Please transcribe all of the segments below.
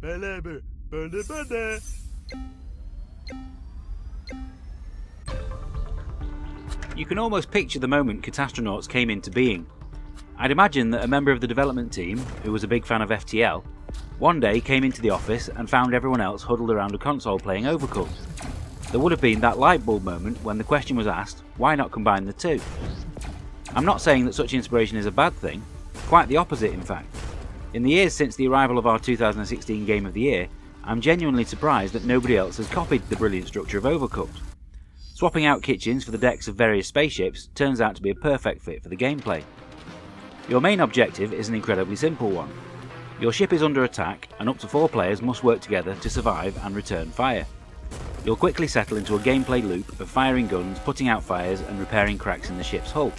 You can almost picture the moment Catastronauts came into being. I'd imagine that a member of the development team, who was a big fan of FTL, one day came into the office and found everyone else huddled around a console playing Overcooked. There would have been that light bulb moment when the question was asked, why not combine the two? I'm not saying that such inspiration is a bad thing, quite the opposite in fact. In the years since the arrival of our 2016 Game of the Year, I'm genuinely surprised that nobody else has copied the brilliant structure of Overcooked. Swapping out kitchens for the decks of various spaceships turns out to be a perfect fit for the gameplay. Your main objective is an incredibly simple one. Your ship is under attack and up to 4 players must work together to survive and return fire. You'll quickly settle into a gameplay loop of firing guns, putting out fires and repairing cracks in the ship's hull.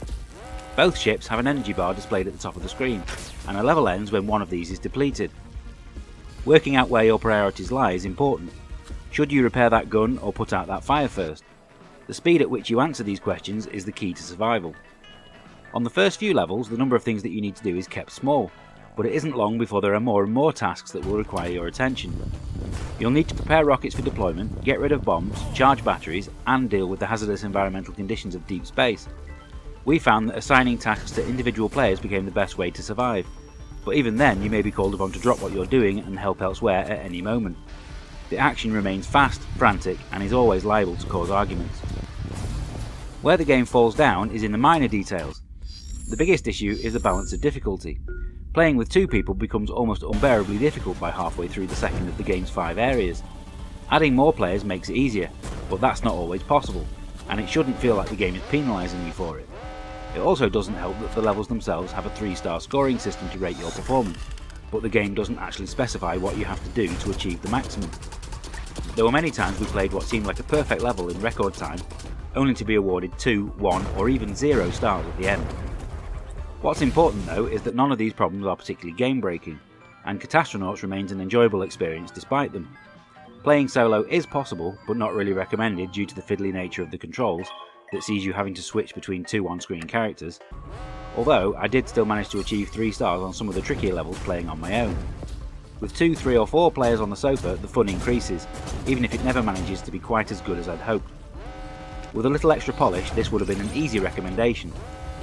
Both ships have an energy bar displayed at the top of the screen, and a level ends when one of these is depleted. Working out where your priorities lie is important. Should you repair that gun or put out that fire first? The speed at which you answer these questions is the key to survival. On the first few levels, the number of things that you need to do is kept small, but it isn't long before there are more and more tasks that will require your attention. You'll need to prepare rockets for deployment, get rid of bombs, charge batteries, and deal with the hazardous environmental conditions of deep space. We found that assigning tasks to individual players became the best way to survive, but even then you may be called upon to drop what you're doing and help elsewhere at any moment. The action remains fast, frantic, and is always liable to cause arguments. Where the game falls down is in the minor details. The biggest issue is the balance of difficulty. Playing with 2 people becomes almost unbearably difficult by halfway through the second of the game's 5 areas. Adding more players makes it easier, but that's not always possible, and it shouldn't feel like the game is penalising you for it. It also doesn't help that the levels themselves have a 3-star scoring system to rate your performance, but the game doesn't actually specify what you have to do to achieve the maximum. There were many times we played what seemed like a perfect level in record time, only to be awarded 2, 1 or even 0 stars at the end. What's important though is that none of these problems are particularly game breaking, and Catastronauts remains an enjoyable experience despite them. Playing solo is possible, but not really recommended due to the fiddly nature of the controls that sees you having to switch between 2 on-screen characters, although I did still manage to achieve 3 stars on some of the trickier levels playing on my own. With 2, 3 or 4 players on the sofa, the fun increases, even if it never manages to be quite as good as I'd hoped. With a little extra polish, this would have been an easy recommendation,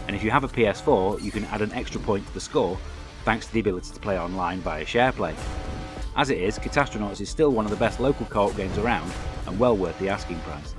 and if you have a PS4 you can add an extra point to the score thanks to the ability to play online via SharePlay. As it is, Catastronauts is still one of the best local co-op games around and well worth the asking price.